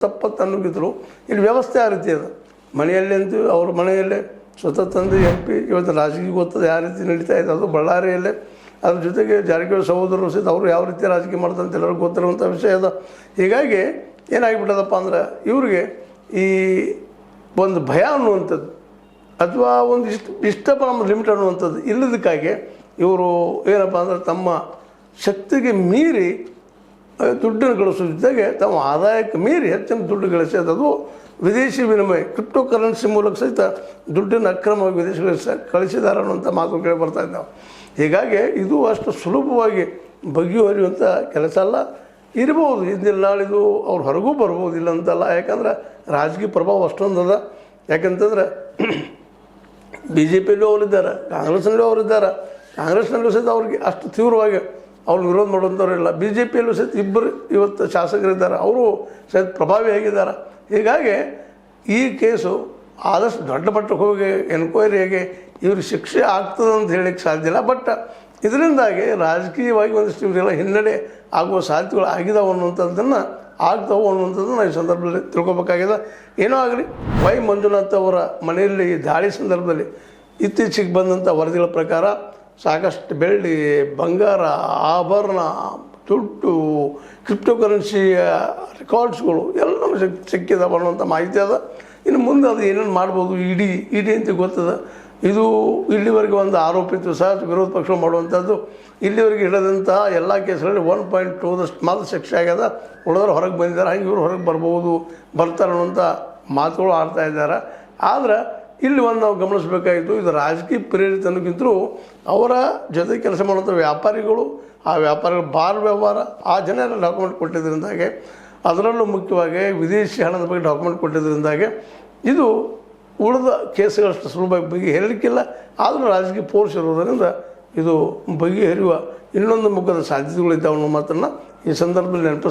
ತಪ್ಪತ್ತು ಅನ್ನೋಗಿದ್ರು ಇಲ್ಲಿ ವ್ಯವಸ್ಥೆ ಆ ರೀತಿ ಅದು ಮನೆಯಲ್ಲೇ ಅಂತೂ ಅವ್ರ ಮನೆಯಲ್ಲೇ ಸ್ವತಃ ತಂದೆ MP ಇವತ್ತು ರಾಜಕೀಯ ಗೊತ್ತದೆ ಯಾವ ರೀತಿ ನಡೀತಾ ಇದೆ ಅದು ಬಳ್ಳಾರಿಯಲ್ಲೇ ಅದ್ರ ಜೊತೆಗೆ ಜಾರಕಿಹೊಳಿ ಸಹೋದರರು ಸಹಿತ ಅವರು ಯಾವ ರೀತಿ ರಾಜಕೀಯ ಮಾಡ್ತಾರೆ ಅಂತ ಎಲ್ಲರಿಗೂ ಗೊತ್ತಿರುವಂಥ ವಿಷಯ ಅದು. ಹೀಗಾಗಿ ಏನಾಗಿಬಿಟ್ಟದಪ್ಪ ಅಂದ್ರೆ ಇವ್ರಿಗೆ ಈ ಒಂದು ಭಯ ಅನ್ನುವಂಥದ್ದು ಅಥವಾ ಒಂದು ಇಷ್ಟಪ್ಪ ನಮ್ಮ ಲಿಮಿಟ್ ಅನ್ನುವಂಥದ್ದು ಇಲ್ಲದಕ್ಕಾಗಿ ಇವರು ಏನಪ್ಪ ಅಂದ್ರೆ ತಮ್ಮ ಶಕ್ತಿಗೆ ಮೀರಿ ದುಡ್ಡನ್ನು ಗಳಿಸೋ ಜೊತೆಗೆ ತಮ್ಮ ಆದಾಯಕ್ಕೆ ಮೀರಿ ಹೆಚ್ಚಿನ ದುಡ್ಡು ಗಳಿಸೋದು ವಿದೇಶಿ ವಿನಿಮಯ ಕ್ರಿಪ್ಟೋ ಕರೆನ್ಸಿ ಮೂಲಕ ಸಹಿತ ದುಡ್ಡನ್ನು ಅಕ್ರಮವಾಗಿ ವಿದೇಶಗಳಿಗೆ ಕಳಿಸಿದ್ದಾರೆ ಅನ್ನುವಂಥ ಮಾತು ಕೇಳಿ ಬರ್ತಾ ಇದ್ದಾವೆ. ಹೀಗಾಗಿ ಇದು ಅಷ್ಟು ಸುಲಭವಾಗಿ ಬಗೆಹರಿಯುವಂಥ ಕೆಲಸ ಅಲ್ಲ. ಇರ್ಬೋದು ಇಂದಿನ ನಾಳಿದು ಅವ್ರು ಹೊರಗೂ ಬರ್ಬೋದು ಇಲ್ಲ ಅಂತಲ್ಲ. ಯಾಕಂದ್ರೆ ರಾಜಕೀಯ ಪ್ರಭಾವ ಅಷ್ಟೊಂದು ಅದ. ಯಾಕಂತಂದ್ರೆ BJPಯಲ್ಲೂ ಅವರಿದ್ದಾರೆ, ಕಾಂಗ್ರೆಸ್ನಲ್ಲೂ ಅವರಿದ್ದಾರೆ. ಕಾಂಗ್ರೆಸ್ನಲ್ಲೂ ಸಹಿತ ಅವ್ರಿಗೆ ಅಷ್ಟು ತೀವ್ರವಾಗಿ ಅವ್ರು ವಿರೋಧ ಮಾಡುವಂಥವ್ರು ಇಲ್ಲ. BJPಯಲ್ಲೂ ಸಹಿತ ಇಬ್ಬರು ಇವತ್ತು ಶಾಸಕರಿದ್ದಾರೆ, ಅವರು ಸಹಿತ ಪ್ರಭಾವಿಯಾಗಿದ್ದಾರೆ. ಹೀಗಾಗಿ ಈ ಕೇಸು ಆದಷ್ಟು ದೊಡ್ಡ ಮಟ್ಟಕ್ಕೆ ಹೋಗಿ ಎನ್ಕ್ವೈರಿಯಾಗಿ ಇವ್ರಿಗೆ ಶಿಕ್ಷೆ ಆಗ್ತದೆ ಅಂತ ಹೇಳಲಿಕ್ಕೆ ಸಾಧ್ಯ ಇಲ್ಲ. ಬಟ್ ಇದರಿಂದಾಗಿ ರಾಜಕೀಯವಾಗಿ ಒಂದಿಷ್ಟು ಇವರೆಲ್ಲ ಹಿನ್ನಡೆ ಆಗುವ ಸಾಧ್ಯತೆಗಳು ಆಗಿದಾವೆ ಅನ್ನುವಂಥದ್ದನ್ನು ಆಗ್ತಾವೆ ಅನ್ನುವಂಥದ್ದನ್ನು ಈ ಸಂದರ್ಭದಲ್ಲಿ ತಿಳ್ಕೊಬೇಕಾಗಿದೆ. ಏನೋ ಆಗಲಿ ವೈ ಮಂಜುನಾಥ್ ಅವರ ಮನೆಯಲ್ಲಿ ದಾಳಿ ಸಂದರ್ಭದಲ್ಲಿ ಇತ್ತೀಚೆಗೆ ಬಂದಂಥ ವರದಿಗಳ ಪ್ರಕಾರ ಸಾಕಷ್ಟು ಬೆಳ್ಳಿ, ಬಂಗಾರ, ಆಭರಣ, ದುಡ್ಡು, ಕ್ರಿಪ್ಟೋ ಕರೆನ್ಸಿಯ ರೆಕಾರ್ಡ್ಸ್ಗಳು ಎಲ್ಲವೂ ಸಿಕ್ಕಿದಾವೆ ಅನ್ನುವಂಥ ಮಾಹಿತಿ ಅದ. ಇನ್ನು ಮುಂದೆ ಅದು ಏನೇನು ಮಾಡ್ಬೋದು ಇಡಿ ಅಂತ ಗೊತ್ತದ. ಇದು ಇಲ್ಲಿವರೆಗೆ ಒಂದು ಆರೋಪಿತು ಸಹ ವಿರೋಧ ಪಕ್ಷ ಮಾಡುವಂಥದ್ದು. ಇಲ್ಲಿವರೆಗೆ ಹಿಡಿದಂತಹ ಎಲ್ಲ ಕೇಸ್ಗಳಲ್ಲಿ 1.2 ಮಾತ್ರ ಶಿಕ್ಷೆ ಆಗ್ಯದ. ಉಳಿದವರು ಹೊರಗೆ ಬಂದಿದ್ದಾರೆ. ಹಂಗೆ ಇವರು ಹೊರಗೆ ಬರ್ತಾರೆ ಅನ್ನುವಂಥ ಮಾತುಗಳು ಆಡ್ತಾ ಇದ್ದಾರೆ. ಆದರೆ ಇಲ್ಲಿ ಒಂದು ನಾವು ಗಮನಿಸಬೇಕಾಗಿತ್ತು, ಇದು ರಾಜಕೀಯ ಪ್ರೇರಿತ ಅನ್ನೋಕ್ಕಿಂತಲೂ ಅವರ ಜೊತೆ ಕೆಲಸ ಮಾಡುವಂಥ ವ್ಯಾಪಾರಿಗಳು, ಆ ವ್ಯಾಪಾರಿಗಳ ಬಾರ್ ವ್ಯವಹಾರ, ಆ ಜನ ಎಲ್ಲ ಡಾಕ್ಯುಮೆಂಟ್ ಕೊಟ್ಟಿದ್ದರಿಂದಾಗೆ, ಅದರಲ್ಲೂ ಮುಖ್ಯವಾಗಿ ವಿದೇಶಿ ಹಣದ ಬಗ್ಗೆ ಡಾಕ್ಯುಮೆಂಟ್ ಕೊಟ್ಟಿದ್ದರಿಂದಾಗೆ ಇದು ಉಳಿದ ಕೇಸುಗಳಷ್ಟು ಸುಲಭವಾಗಿ ಬಗೆಹರಿಲಿಕ್ಕಿಲ್ಲ. ಆದರೂ ರಾಜಕೀಯ ಫೋರ್ಸ್ ಇರೋದರಿಂದ ಇದು ಬಗೆಹರಿಯುವ ಇನ್ನೊಂದು ಮುಖದ ಸಾಧ್ಯತೆಗಳಿದ್ದಾವೆ ಅನ್ನೋ ಮಾತನ್ನು ಈ ಸಂದರ್ಭದಲ್ಲಿ ನೆನಪಿಸ್ತಾರೆ.